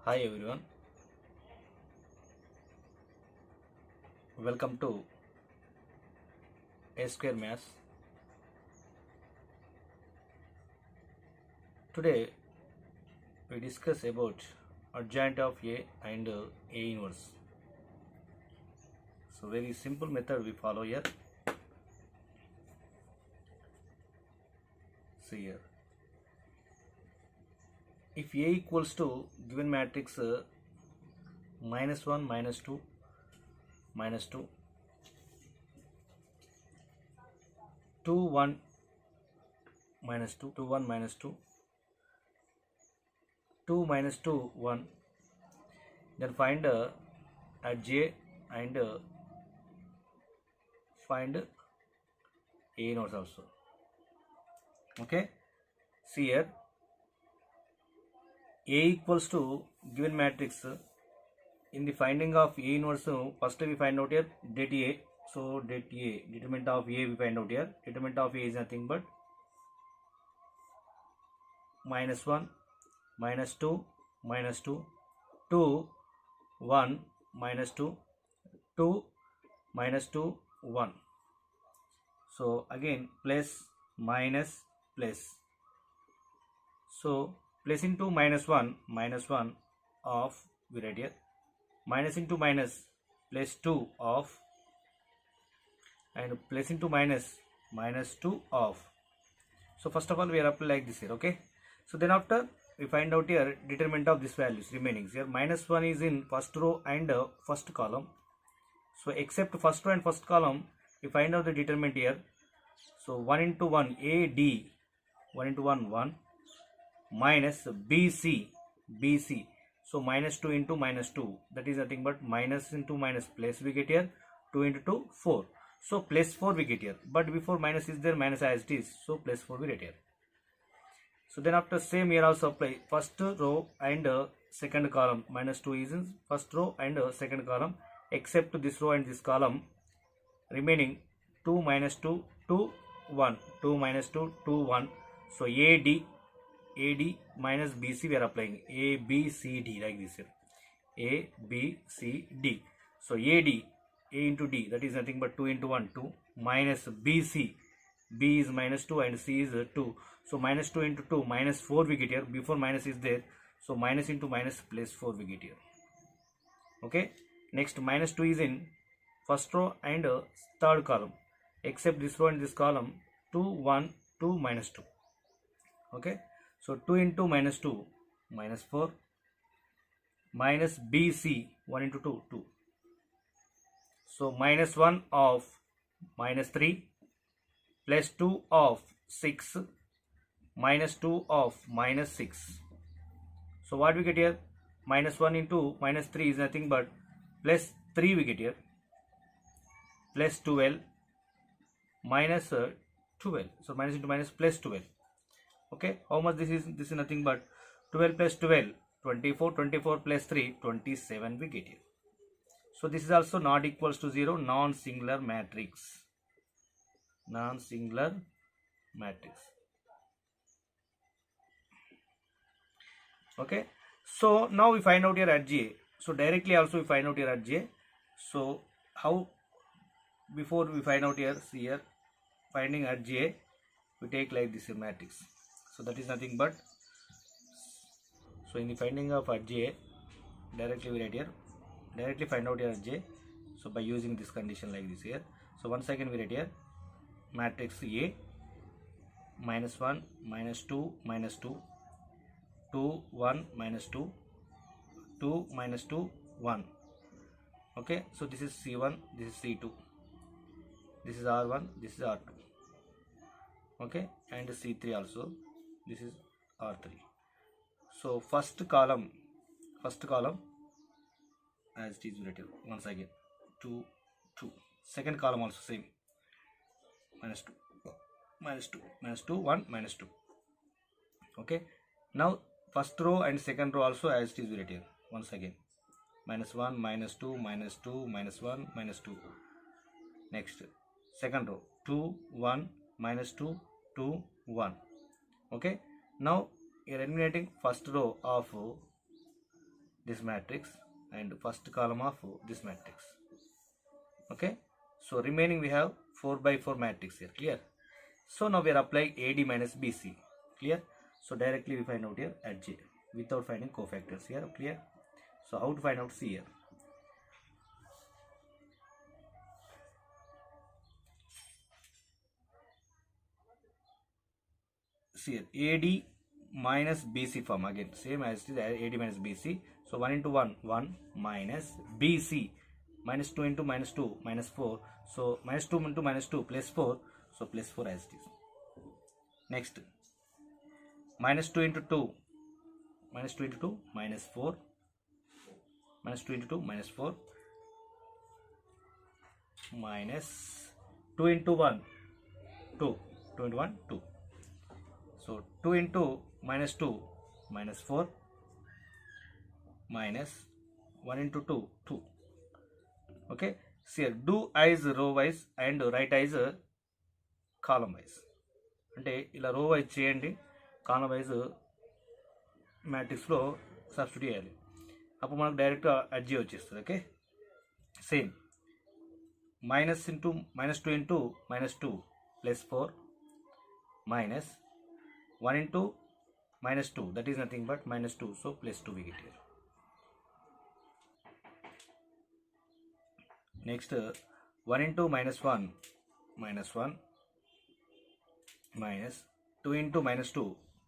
Hi everyone, welcome to A Square Maths. Today we discuss about adjoint of A and A inverse. So very simple method we follow here. See here. If A equals to given matrix minus 1, minus 2, minus 2, 2, 1, minus 2, 2, 1, minus 2, 2, minus 2, 1, then find at J and find A inverse also. Okay, see here. A equals to given matrix. In the finding of A inverse, first we find out here det A. So det A, determinant of A we find out here. Determinant of A is nothing but minus 1, minus 2, minus 2, 2, 1, minus 2, 2, minus 2, 1. So again plus, minus, plus. So plus into minus 1 of we write here, minus into minus plus 2 of, and plus into minus 2 of. So first of all we are applying like this here. Okay, so then after we find out here determinant of this values remaining here. Minus 1 is in first row and first column. So except first row and first column we find out the determinant here. So 1 into 1 AD, 1 into 1 1, minus BC, so minus 2 into minus 2, that is nothing but minus into minus plus we get here, 2 into 2 4, so plus 4 we get here, but before minus is there, minus as it is, so plus 4 we get here. So then after same here also apply first row and second column. Minus 2 is in first row and second column, except this row and this column remaining 2 minus 2 2 1, 2 minus 2 2 1. So AD minus BC we are applying A B C D like this here, A B C D. So AD, A into D, that is nothing but 2 into 1 2, minus BC, B is minus 2 and C is 2. So minus 2 into 2 minus 4 we get here, before minus is there, so minus into minus plus 4 we get here. Okay, next minus 2 is in first row and third column, except this row and this column, 2 1 2 minus 2. Okay, so 2 into minus 2 minus 4, minus BC 1 into 2 2. So minus 1 of minus 3 plus 2 of 6 minus 2 of minus 6. So what we get here, minus 1 into minus 3 is nothing but plus 3 we get here, plus 12 minus 12. So minus into minus plus 12. Okay, how much this is? This is nothing but 12 plus 12, 24, 24 plus 3, 27 we get here. So this is also not equals to 0, non-singular matrix. Non-singular matrix. Okay, so now we find out here at J. So directly also we find out here at J. So how, before we find out here, see here, finding at J, we take like this matrix. So that is nothing but, so in the finding of at J, directly we write here, directly find out here at J. So by using this condition like this here. So once again we write here matrix A, minus 1 minus 2 minus 2, 2 1 minus 2, 2 minus 2 1. Okay, so this is C1, this is C2, this is R1, this is R2. Okay, and C3 also, this is R3. So first column as it is written once again 2 2. Second column also same, minus 2 minus 2 minus 2 1 minus 2. Okay, now first row and second row also as it is written once again, minus 1 minus 2 minus 2 minus 1 minus 2. Next second row 2 1 minus 2 2 1. Okay, now eliminating first row of this matrix and first column of this matrix. Okay, so remaining we have 4 by 4 matrix here. Clear? So now we are applying AD minus BC. Clear? So directly we find out here at J without finding cofactors here. Clear? So how to find out? See here. See here, AD minus BC form again, same as it is AD minus BC. So 1 into 1, 1 minus BC, minus 2 into minus 2, minus 4. So minus 2 into minus 2 plus 4. So plus 4 as it is. Next, minus 2 into 2, minus 2 into 2, minus 4, minus 2 into 2, minus 4, minus 2 into 1, 2, 2 into 1, 2. So 2 into minus 2, minus 4, minus 1 into 2, 2. Okay, see here, do as row wise and write as column wise. అంటే ఇలా రో wise చేయండి, column wise మ్యాట్రిక్స్లో substitute చేయాలి, అప్పుడు మనకు direct అడ్జీ వచ్చేస్తుంది. Okay, same minus 2 into minus 2 plus 4 minus 1 into minus 2, that is nothing but minus 2, so plus 2 we get here. Next, 1 into minus 1, minus 1 minus 2 into minus 2,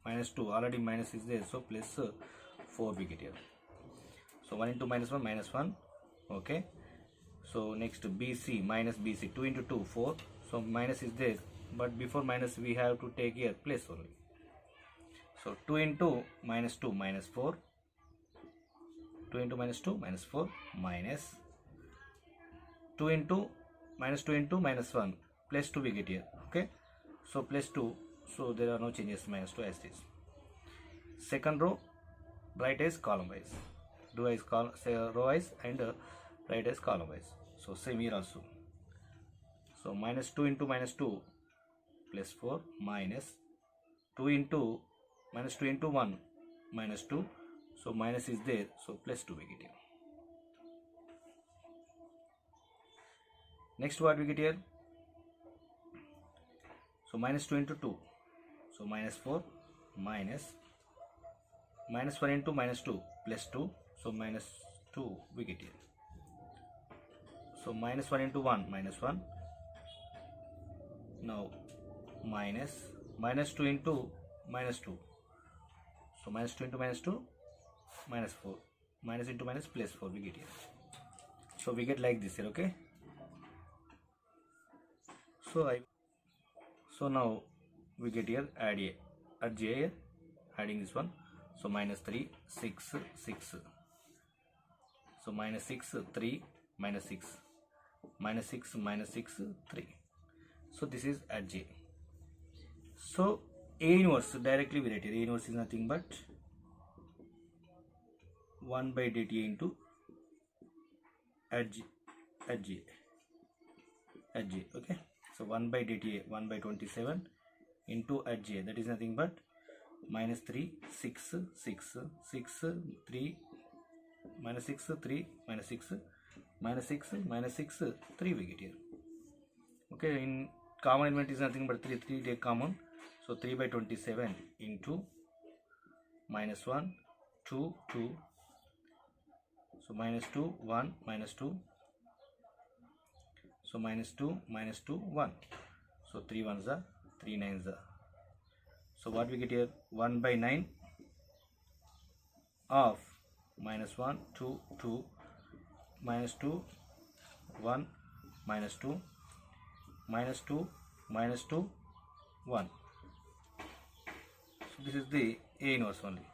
minus 2, already minus is there, so plus 4 we get here. So 1 into minus 1, minus 1. Okay, so next BC minus BC, 2 into 2, 4, so minus is there, but before minus we have to take here plus only. So 2 into minus 2, minus 4, 2 into minus 2, minus 4, minus 2 into minus 2 into minus 1, plus 2 we get here. Okay, so plus 2, so there are no changes, minus 2 as it is. Second row, write as column wise, do as row wise and write as column wise. So same here also. So minus 2 into minus 2 plus 4 minus 2 into minus 2 into 1 minus 2, so minus is there, so plus 2 we get here. Next, what we get here? So minus 2 into 2, so minus 4 minus 1 into minus 2 plus 2, so minus 2 we get here. So minus 1 into 1, minus 1. Now minus 2 into minus 2, so minus 2 into minus 2, minus 4, minus into minus plus 4 we get here. So we get like this here. Okay, so now we get here add J here, adding this one. So minus 3, 6, 6, so minus 6, 3, minus 6, minus 6, minus 6, 3. So this is at J. So A inverse directly we write here. A inverse is nothing but 1 by dta into at J. Okay, so 1 by dta, 1 by 27 into at J, that is nothing but minus 3, 6, 6, 6, 3, minus 6, 3, minus 6, minus 6, minus 6, 3 we get here. Okay, in common element is nothing but 3, 3 take common, so 3 by 27 into minus 1, 2, 2, so minus 2, 1, minus 2, so minus 2, 1, so 3 ones are 3 nines are. So what we get here? 1 by 9 of minus 1, 2, 2, minus 2, 1, minus 2, minus 2, minus 2, 1. So this is the A inverse only.